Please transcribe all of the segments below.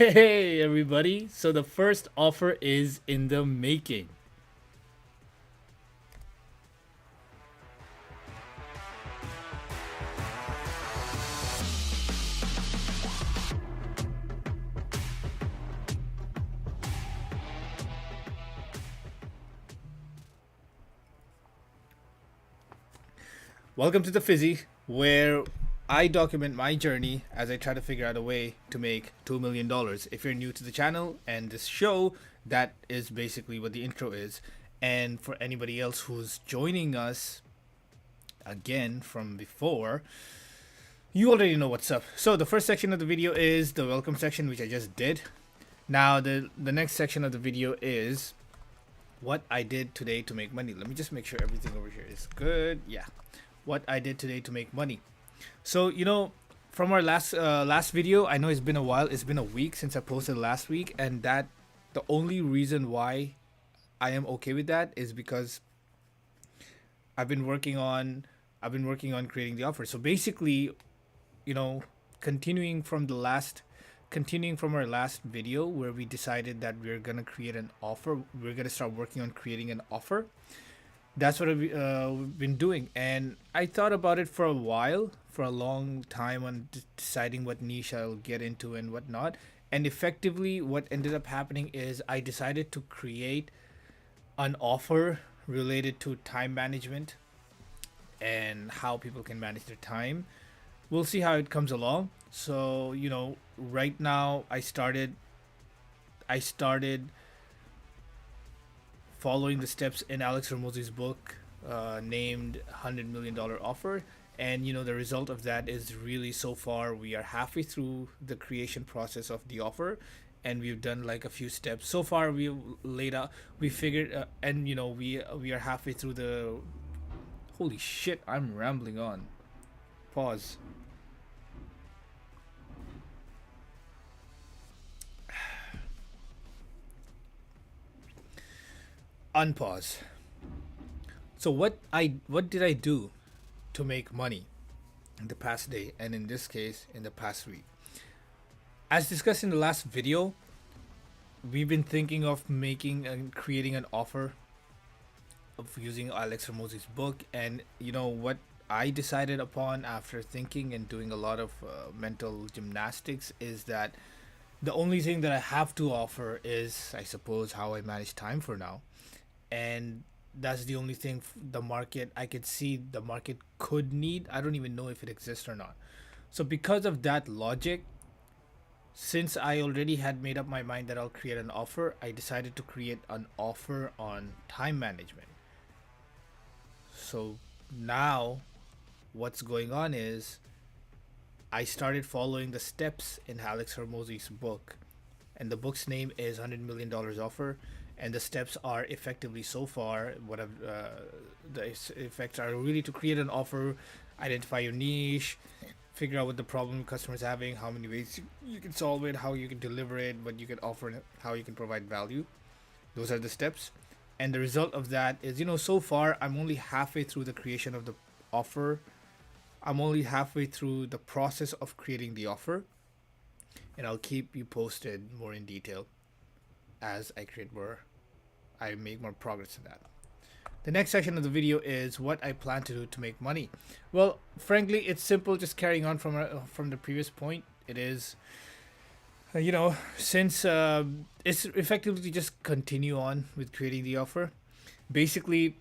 Hey everybody, so the first offer is in the making. Welcome to the Fizzy, where I document my journey as I try to figure out a way to make $2 million. If you're new to the channel and this show, that is basically what the intro is. And for anybody else who's joining us again from before, you already know what's up. So the first section of the video is the welcome section, which I just did. Now the next section of the video is what I did today to make money. Let me just make sure everything over here is good. Yeah, what I did today to make money. So from our last video, I know it's been a while. It's been a week since I posted last week, and that the only reason why I am okay with that is because I've been working on I've been working on creating the offer. So basically, you know, continuing from the last continuing from our last video where we decided that we're gonna create an offer, we're gonna start working on creating an offer. That's what we've been doing, and I thought about it for a while, for a long time, on deciding what niche I'll get into and what not. And effectively, what ended up happening is I decided to create an offer related to time management and how people can manage their time. We'll see how it comes along. So right now I started following the steps in Alex Ramos's book, named $100 million Offer. And the result of that is, really, so far we are halfway through the creation process of the offer, and we've done like a few steps so far. We laid out, we figured, and we are halfway through the. Holy shit! I'm rambling on. Pause. Unpause. So what did I do to make money in the past day, and in this case in the past week? As discussed in the last video, we've been thinking of making and creating an offer of using Alex Ramos's book. And what I decided upon after thinking and doing a lot of mental gymnastics is that the only thing that I have to offer is, I suppose, how I manage time for now. And that's the only thing the market, I could see the market could need. I don't even know if it exists or not. So because of that logic, since I already had made up my mind that I'll create an offer, I decided to create an offer on time management. So now what's going on is I started following the steps in Alex Hormozzi's book, and the book's name is $100 million Offer. And the steps are, effectively, so far, the effects are really to create an offer, identify your niche, figure out what the problem customer's having, how many ways you can solve it, how you can deliver it, what you can offer, and how you can provide value. Those are the steps. And the result of that is, so far I'm only halfway through the creation of the offer. I'm only halfway through the process of creating the offer, and I'll keep you posted more in detail as I make more progress in that. The next section of the video is what I plan to do to make money. Well, frankly, it's simple. Just carrying on from the previous point. It is, since it's effectively just continue on with creating the offer. Basically,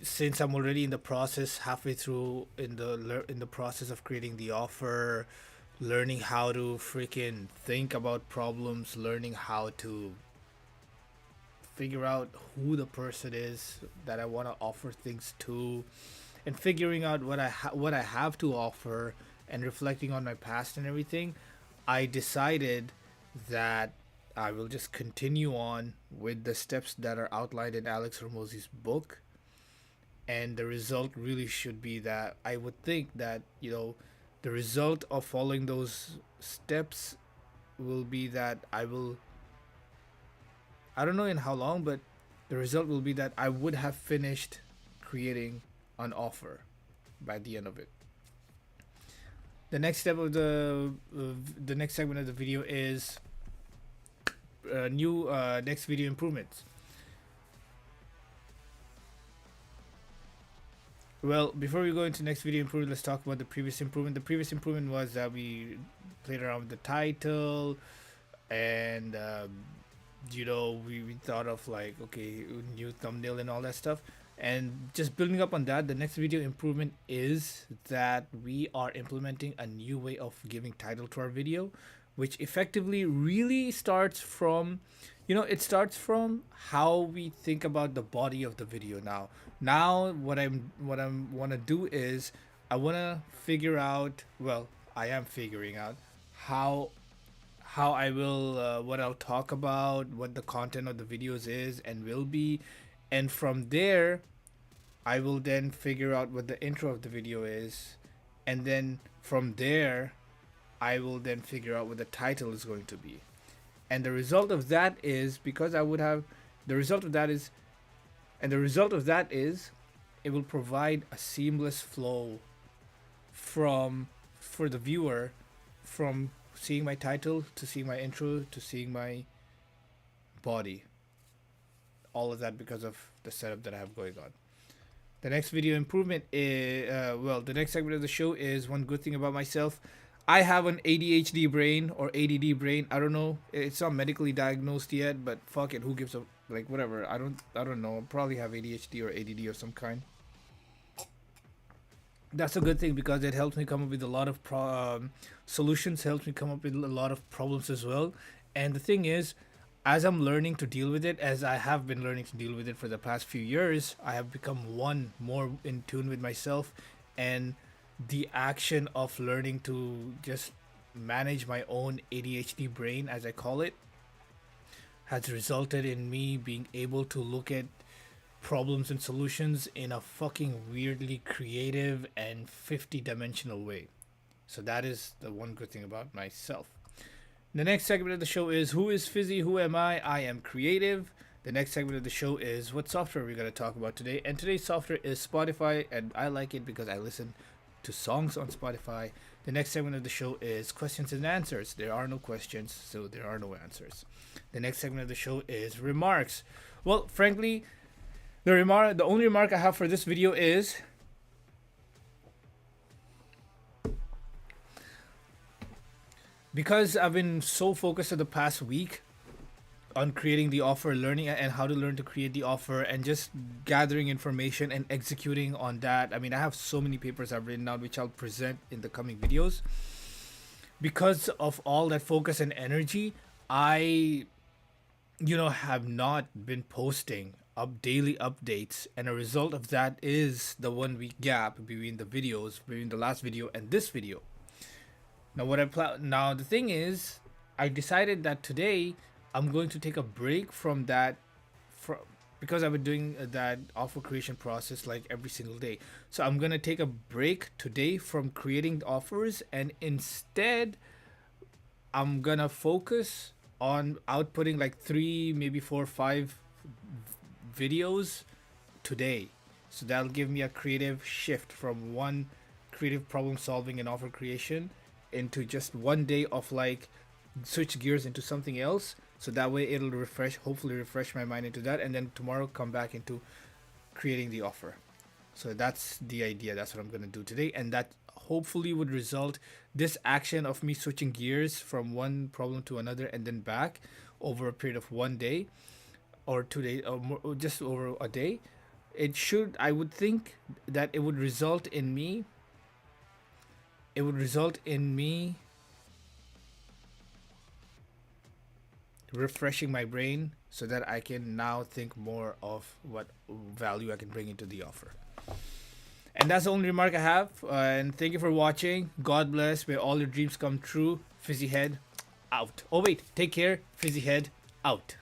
since I'm already in the process, halfway through in the process of creating the offer, learning how to freaking think about problems, learning how to figure out who the person is that I want to offer things to, and figuring out what I have to offer, and reflecting on my past and everything, I decided that I will just continue on with the steps that are outlined in Alex Hormozzi's book. And the result really should be that, I would think that, the result of following those steps will be that I don't know in how long, but the result will be that I would have finished creating an offer by the end of it. The next step of the next segment of the video is new next video improvements. Well, before we go into next video improvement, let's talk about the previous improvement. The previous improvement was that we played around with the title, and we thought of like, okay, new thumbnail and all that stuff. And just building up on that, the next video improvement is that we are implementing a new way of giving title to our video, which effectively really starts from, it starts from how we think about the body of the video. Now what I'm want to do is I want to figure out, well, I am figuring out how I will what I'll talk about, what the content of the videos is and will be, and from there I will then figure out what the intro of the video is, and then from there I will then figure out what the title is going to be. And the result of that is, because I would have the result of that is it will provide a seamless flow for the viewer, from seeing my title to seeing my intro to seeing my body. All of that because of the setup that I have going on. The next video improvement is, the next segment of the show is one good thing about myself. I have an ADHD brain or ADD brain. I don't know. It's not medically diagnosed yet, but fuck it. Who gives a, like, whatever. I don't know. I'll probably have ADHD or ADD of some kind. That's a good thing because it helps me come up with a lot of solutions, helps me come up with a lot of problems as well. And the thing is, as I'm learning to deal with it, as I have been learning to deal with it for the past few years, I have become more in tune with myself, and the action of learning to just manage my own ADHD brain, as I call it, has resulted in me being able to look at problems and solutions in a fucking weirdly creative and 50-dimensional way. So that is the one good thing about myself. The next segment of the show is Who is Fizzy? Who am I? I am creative. The next segment of the show is what software we're going to talk about today. And today's software is Spotify, and I like it because I listen to songs on Spotify. The next segment of the show is questions and answers. There are no questions, so there are no answers. The next segment of the show is remarks. Well, frankly, the only remark I have for this video is because I've been so focused for the past week on creating the offer, learning and how to learn to create the offer, and just gathering information and executing on that. I mean, I have so many papers I've written out, which I'll present in the coming videos. Because of all that focus and energy, I, have not been posting daily updates, and a result of that is the 1 week gap between the last video and this video. Now the thing is, I decided that today I'm going to take a break from that, because I've been doing that offer creation process like every single day. So I'm gonna take a break today from creating offers, and instead I'm gonna focus on outputting like 3, maybe 4 or 5 videos today. So that'll give me a creative shift from one creative problem solving and offer creation into just one day of like switch gears into something else. So that way it'll hopefully refresh my mind into that, and then tomorrow come back into creating the offer. So that's the idea. That's what I'm going to do today, and that hopefully would result, this action of me switching gears from one problem to another and then back over a period of 1 day or 2 days, or more, just over a day. I would think that it would result in me refreshing my brain so that I can now think more of what value I can bring into the offer. And that's the only remark I have. And thank you for watching. God bless. May all your dreams come true. Fizzyhead out. Oh wait, take care. Fizzyhead out.